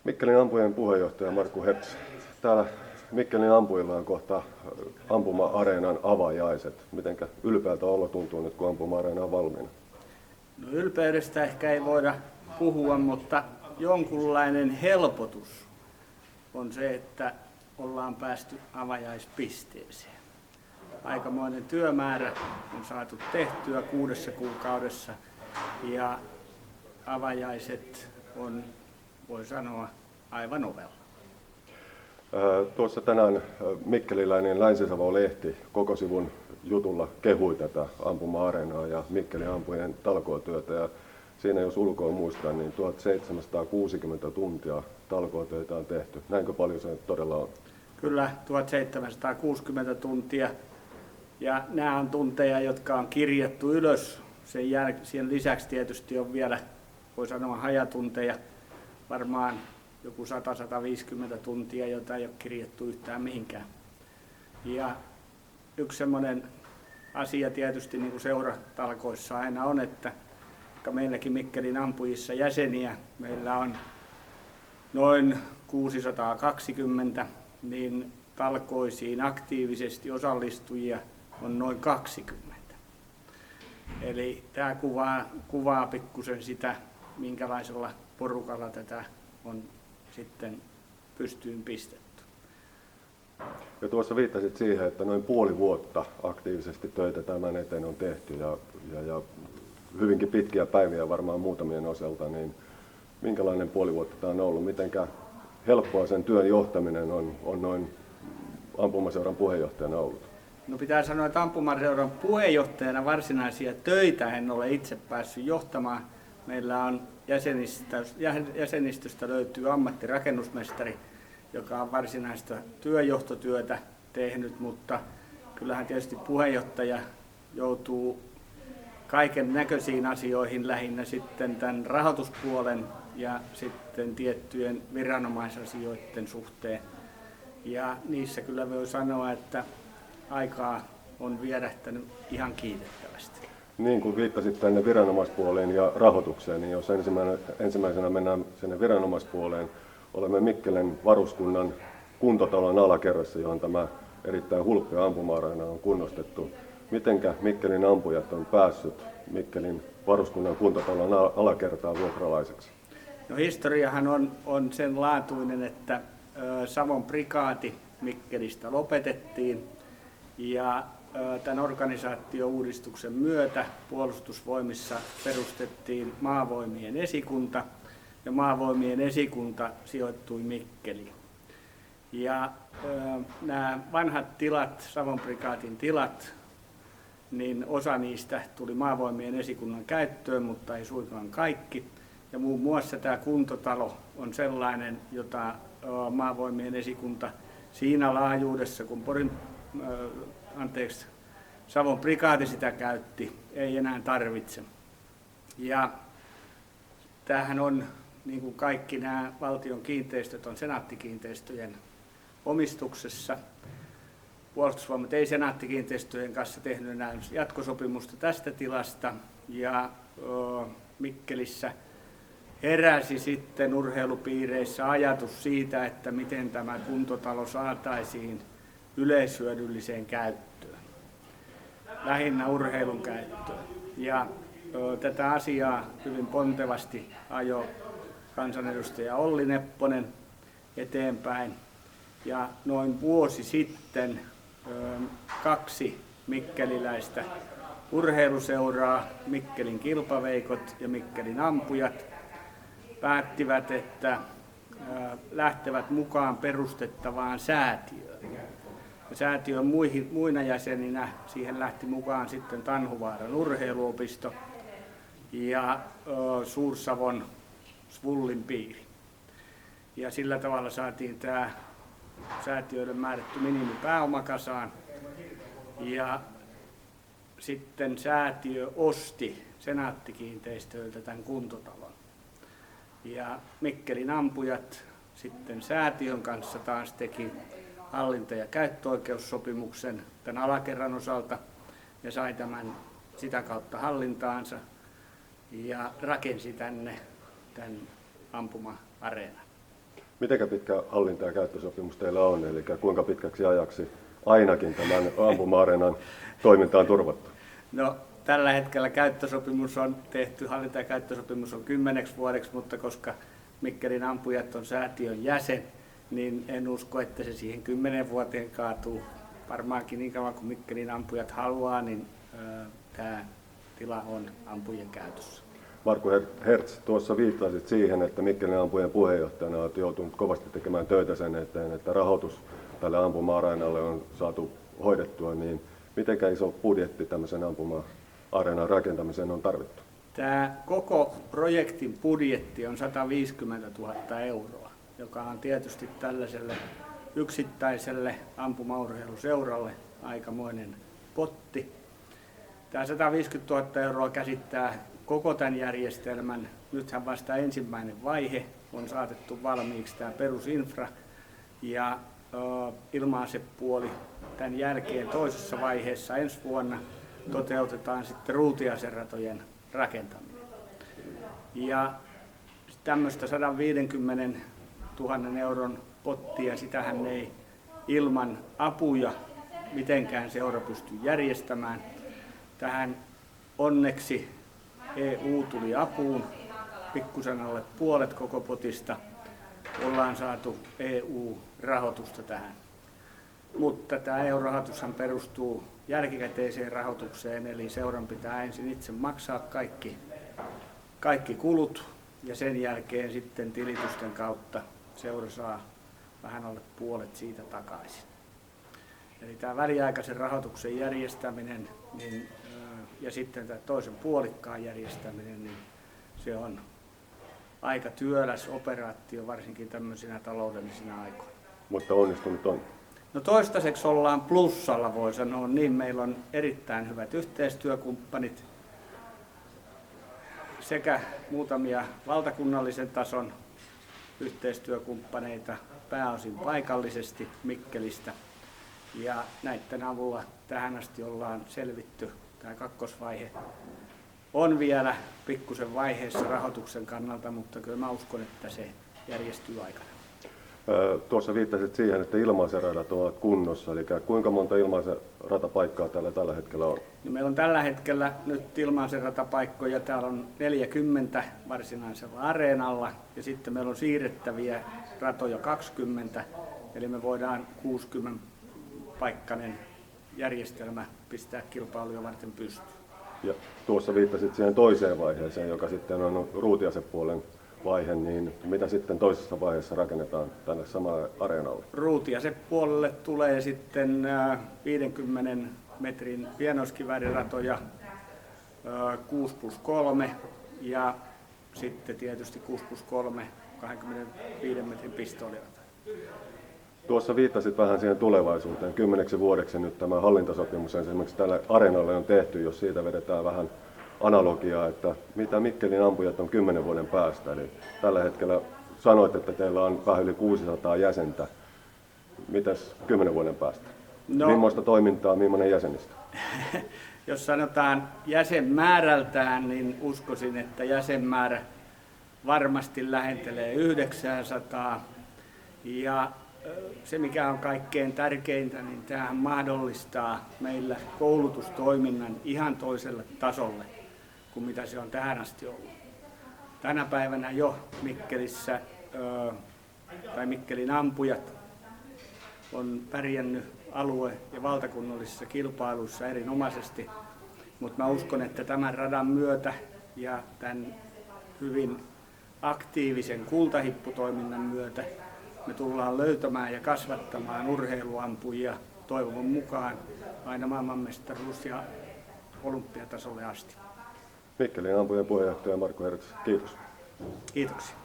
Mikkelin ampujien puheenjohtaja Markku Hepps. Täällä Mikkelin ampujilla on kohta ampuma-areenan avajaiset. Mitenkä ylpeältä olo tuntuu nyt, kun ampuma-areena on valmiina? No, ylpeydestä ehkä ei voida puhua, mutta jonkunlainen helpotus on se, että ollaan päästy avajaispisteeseen. Aikamoinen työmäärä on saatu tehtyä 6 kuukaudessa ja avajaiset on, voi sanoa, aivan ovella. Tuossa tänään mikkeliläinen Länsi-Savo-lehti koko sivun jutulla kehui tätä ampuma-areenaa ja Mikkelin ampujien talkootyötä. Ja siinä jos ulkoa muistaa, niin 1760 tuntia talkootöitä on tehty. Näinkö paljon se todella on? Kyllä, 1760 tuntia. Ja nämä on tunteja, jotka on kirjattu ylös. Sen lisäksi tietysti on vielä, voi sanoa, hajatunteja, varmaan joku 100-150 tuntia, jota ei ole kirjattu yhtään mihinkään. Ja yksi semmoinen asia tietysti niin kuin seuratalkoissa aina on, että meilläkin Mikkelin ampujissa jäseniä, meillä on noin 620, niin talkoisiin aktiivisesti osallistujia on noin 20. Eli tämä kuvaa pikkusen sitä, minkälaisella porukalla tätä on sitten pystyyn pistetty. Ja tuossa viittasit siihen, että noin puoli vuotta aktiivisesti töitä tämän eteen on tehty ja hyvinkin pitkiä päiviä varmaan muutamien osalta, niin minkälainen puoli vuotta tämä on ollut? Mitenkä helppoa sen työn johtaminen on noin ampumaseuran puheenjohtajana ollut? No, pitää sanoa, että ampumaseuran puheenjohtajana varsinaisia töitä en ole itse päässyt johtamaan. Meillä on jäsenistöstä löytyy ammattirakennusmestari, joka on varsinaista työjohtotyötä tehnyt, mutta kyllähän tietysti puheenjohtaja joutuu kaiken näköisiin asioihin, lähinnä sitten tämän rahoituspuolen ja sitten tiettyjen viranomaisasioiden suhteen. Ja niissä kyllä voi sanoa, että aikaa on vierähtänyt ihan kiitettävästi. Niin kuin viittasit tänne viranomaispuoleen ja rahoitukseen, niin jos ensimmäisenä mennään sinne viranomaispuoleen, olemme Mikkelin varuskunnan kuntotalon alakerrassa, johon tämä erittäin hulppea ampuma-areena on kunnostettu. Mitenkä Mikkelin ampujat on päässyt Mikkelin varuskunnan kuntotalon alakertaan vuokralaiseksi? No, historiahan on sen laatuinen, että Savon prikaati Mikkelistä lopetettiin ja tämän organisaatiouudistuksen myötä Puolustusvoimissa perustettiin Maavoimien esikunta ja Maavoimien esikunta sijoittui Mikkeliin. Ja nämä vanhat tilat, Savon prikaatin tilat, niin osa niistä tuli Maavoimien esikunnan käyttöön, mutta ei suinkaan kaikki. Ja muun muassa tämä kuntotalo on sellainen, jota Maavoimien esikunta siinä laajuudessa, kun Savon prikaati sitä käytti, ei enää tarvitse. Ja tämähän on, niin kuin kaikki nämä valtion kiinteistöt, on Senaatti-kiinteistöjen omistuksessa. Puolustusvoimat ei Senaatti-kiinteistöjen kanssa tehnyt enää jatkosopimusta tästä tilasta, ja Mikkelissä heräsi sitten urheilupiireissä ajatus siitä, että miten tämä kuntotalo saataisiin yleishyödylliseen käyttöön, lähinnä urheilun käyttöön. Ja tätä asiaa hyvin pontevasti ajoi kansanedustaja Olli Nepponen eteenpäin. Ja noin vuosi sitten 2 mikkeliläistä urheiluseuraa, Mikkelin Kilpaveikot ja Mikkelin ampujat, päättivät, että lähtevät mukaan perustettavaan säätiöön. Säätiön muina jäseninä siihen lähti mukaan sitten Tanhuvaaran urheiluopisto ja Suur-Savon Svullin piiri. Ja sillä tavalla saatiin tämä säätiöille määrätty minimipääoma kasaan. Ja sitten säätiö osti Senaatti-kiinteistöiltä tämän kuntotalon. Ja Mikkelin ampujat sitten säätiön kanssa taas teki hallinta- ja käyttöoikeussopimuksen tämän alakerran osalta ja sai tämän sitä kautta hallintaansa ja rakensi tänne tämän ampuma-areenan. Miten pitkä hallinta- ja käyttösopimus teillä on, eli kuinka pitkäksi ajaksi ainakin tämän ampuma-areenan toiminta on turvattu? No, tällä hetkellä käyttösopimus on tehty, hallinta- ja käyttösopimus on 10 vuodeksi, mutta koska Mikkelin ampujat on säätiön jäsen, niin en usko, että se siihen 10 vuoteen kaatuu. Varmaankin niin kauan kuin Mikkelin ampujat haluaa, niin tämä tila on ampujien käytössä. Markku Hertz, tuossa viittasit siihen, että Mikkelin ampujien puheenjohtajana olet joutunut kovasti tekemään töitä sen eteen, että rahoitus tälle ampuma-areenalle on saatu hoidettua, niin miten iso budjetti tämmöisen ampuma-areenan rakentamiseen on tarvittu? Tämä koko projektin budjetti on 150 000 €, joka on tietysti tällaiselle yksittäiselle ampumaurheiluseuralle aikamoinen potti. Tämä 150 000 € käsittää koko tämän järjestelmän. Nythän vasta ensimmäinen vaihe on saatettu valmiiksi, tämä perusinfra ja ilma-asepuoli. Tämän jälkeen toisessa vaiheessa ensi vuonna toteutetaan sitten ruutiaseratojen rakentaminen. Ja tämmöistä 150 000 € pottia, sitähän ei ilman apuja mitenkään seura pysty järjestämään. Tähän onneksi EU tuli apuun, pikkusen alle puolet koko potista. Ollaan saatu EU-rahoitusta tähän. Mutta tämä EU-rahoitushan perustuu jälkikäteiseen rahoitukseen, eli seuran pitää ensin itse maksaa kaikki kulut ja sen jälkeen sitten tilitysten kautta seura saa vähän alle puolet siitä takaisin. Eli tämä väliaikaisen rahoituksen järjestäminen ja sitten tämä toisen puolikkaan järjestäminen, niin se on aika työläs operaatio, varsinkin tämmöisinä taloudellisina aikoina. Mutta onnistunut on. No toistaiseksi ollaan plussalla, voi sanoa niin. Meillä on erittäin hyvät yhteistyökumppanit sekä muutamia valtakunnallisen tason yhteistyökumppaneita, pääosin paikallisesti Mikkelistä. Ja näiden avulla tähän asti ollaan selvitty. Tämä kakkosvaihe on vielä pikkusen vaiheessa rahoituksen kannalta, mutta kyllä mä uskon, että se järjestyy aikana. Tuossa viittasit siihen, että ilmaiseradat ovat kunnossa, eli kuinka monta ilmaiseratapaikkaa täällä tällä hetkellä on? No meillä on tällä hetkellä nyt ilmaiseratapaikkoja, täällä on 40 varsinaisella areenalla ja sitten meillä on siirrettäviä ratoja 20, eli me voidaan 60-paikkainen järjestelmä pistää kilpailuja varten pystyyn. Ja tuossa viittasit siihen toiseen vaiheeseen, joka sitten on ruutiasepuolen vaihe, niin mitä sitten toisessa vaiheessa rakennetaan tänne samalle areenalle? Ruutiasepuolelle tulee sitten 50 metrin pienoiskivääriratoja 6+3 ja sitten tietysti 6+3 25 metrin pistoolirata. Tuossa viittasit vähän siihen tulevaisuuteen. 10 vuodeksi nyt tämä hallintasopimus esimerkiksi tälle areenalle on tehty, jos siitä vedetään vähän analogiaa, että mitä Mikkelin ampujat on 10 vuoden päästä. Eli tällä hetkellä sanoit, että teillä on vähän yli 600 jäsentä. Mitäs 10 vuoden päästä? No, millaista toimintaa, millainen jäsenistä? Jos sanotaan jäsenmäärältään, niin uskoisin, että jäsenmäärä varmasti lähentelee 900. Ja se, mikä on kaikkein tärkeintä, niin tämähän mahdollistaa meillä koulutustoiminnan ihan toiselle tasolle kuin mitä se on tähän asti ollut. Tänä päivänä jo Mikkelissä, tai Mikkelin ampujat on pärjännyt alue- ja valtakunnallisissa kilpailuissa erinomaisesti, mutta mä uskon, että tämän radan myötä ja tämän hyvin aktiivisen kultahipputoiminnan myötä me tullaan löytämään ja kasvattamaan urheiluampujia toivon mukaan aina maailmanmestaruus- ja olympiatasolle asti. Mikkelin ampujien puheenjohtaja Markku Hertz, kiitos. Kiitoksia.